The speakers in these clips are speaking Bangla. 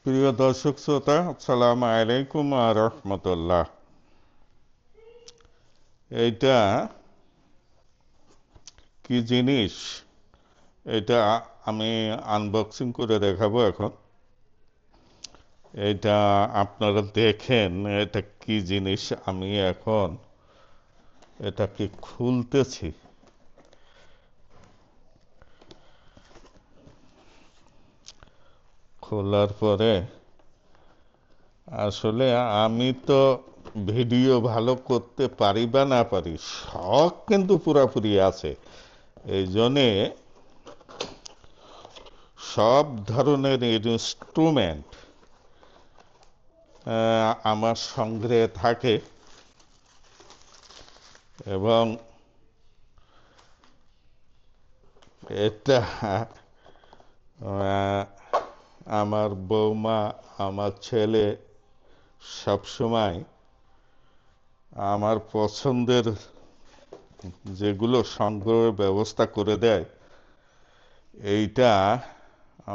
প্রিয় দর্শক শ্রোতা, আসসালামু আলাইকুম ওয়া রাহমাতুল্লাহ। এইটা কি জিনিস? এটা আমি আনবক্সিং করে দেখাবো এখন। এটা আপনারা দেখেন এটা কি জিনিস। আমি এখন এটাকে খুলতেছি। খোলার পরে আসলে আমি তো ভিডিও ভালো করতে পারি বা না পারি, শখ কিন্তু পুরাপুরি আছে। এই জন্যে সব ধরনের ইনস্ট্রুমেন্ট আমার সংগ্রহে থাকে এবং এটা আমার বৌমা, আমার ছেলে সবসময় আমার পছন্দের যেগুলো সংগ্রহের ব্যবস্থা করে দেয়। এইটা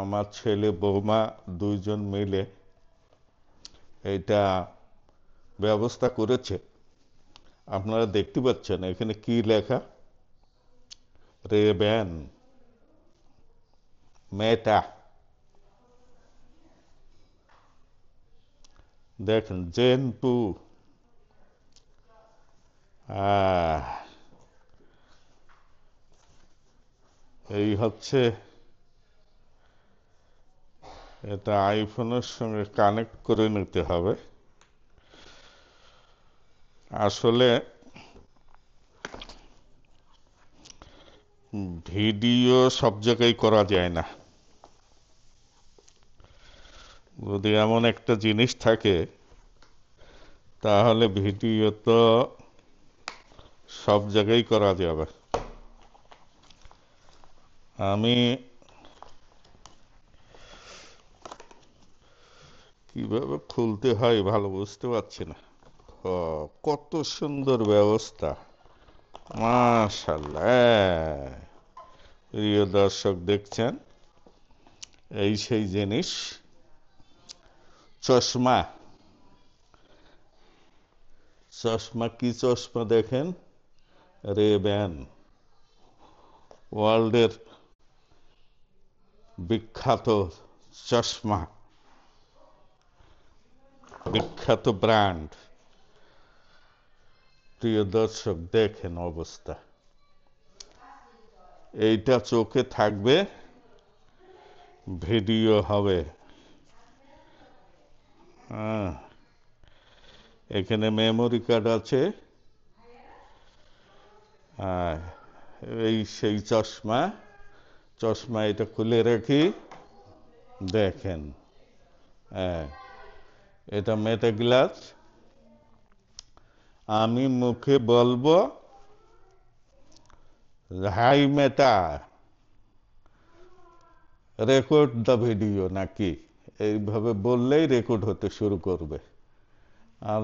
আমার ছেলে বৌমা দুইজন মিলে এইটা ব্যবস্থা করেছে। আপনারা দেখতে পাচ্ছেন এখানে কি লেখা, রেব্যান মেটা। দেখেন জেন টু। এই হচ্ছে, এটা আইফোনের সঙ্গে কানেক্ট করে নিতে হবে। আসলে ভিডিও সব জায়গায় করা যায় না। যদি এমন একটা জিনিস থাকে তাহলে ভিডিও তো সব জায়গায় করা যাবে। আমি কিভাবে খুলতে হয় ভালো বুঝতে পারছি না। কত সুন্দর ব্যবস্থা, মাশাআল্লাহ। প্রিয় দর্শক দেখছেন, এই সেই জিনিস, চশমা। চশমা কি চশমা দেখেন, রেব্যান, ওয়ার্ল্ডের বিখ্যাত চশমা, বিখ্যাত ব্র্যান্ড। প্রিয় দর্শক দেখেন অবস্থা। এইটা চোখে থাকবে, ভিডিও হবে। এখানে মেমোরি কার্ড আছে। এই সেই চশমা। চশমা এটা খুলে রাখি, দেখেন। এটা মেটা গ্লাস। আমি মুখে বলবো hi Meta, record the video, নাকি এইভাবে বললেই রেকর্ড হতে শুরু করবে। আর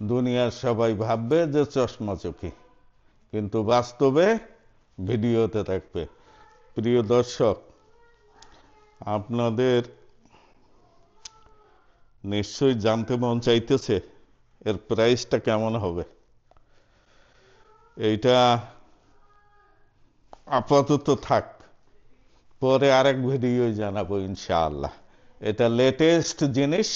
দুনিয়ার সবাই ভাববে যে চশমা চোখী, কিন্তু বাস্তবে ভিডিওতে থাকবে। প্রিয় দর্শক, আপনাদের নিশ্চয়ই জানতে মন চাইতেছে এর প্রাইসটা কেমন হবে। এইটা আপাতত থাক, পরে আরেক ভিডিও জানাবো ইনশাআল্লাহ। এটা লেটেস্ট জিনিস,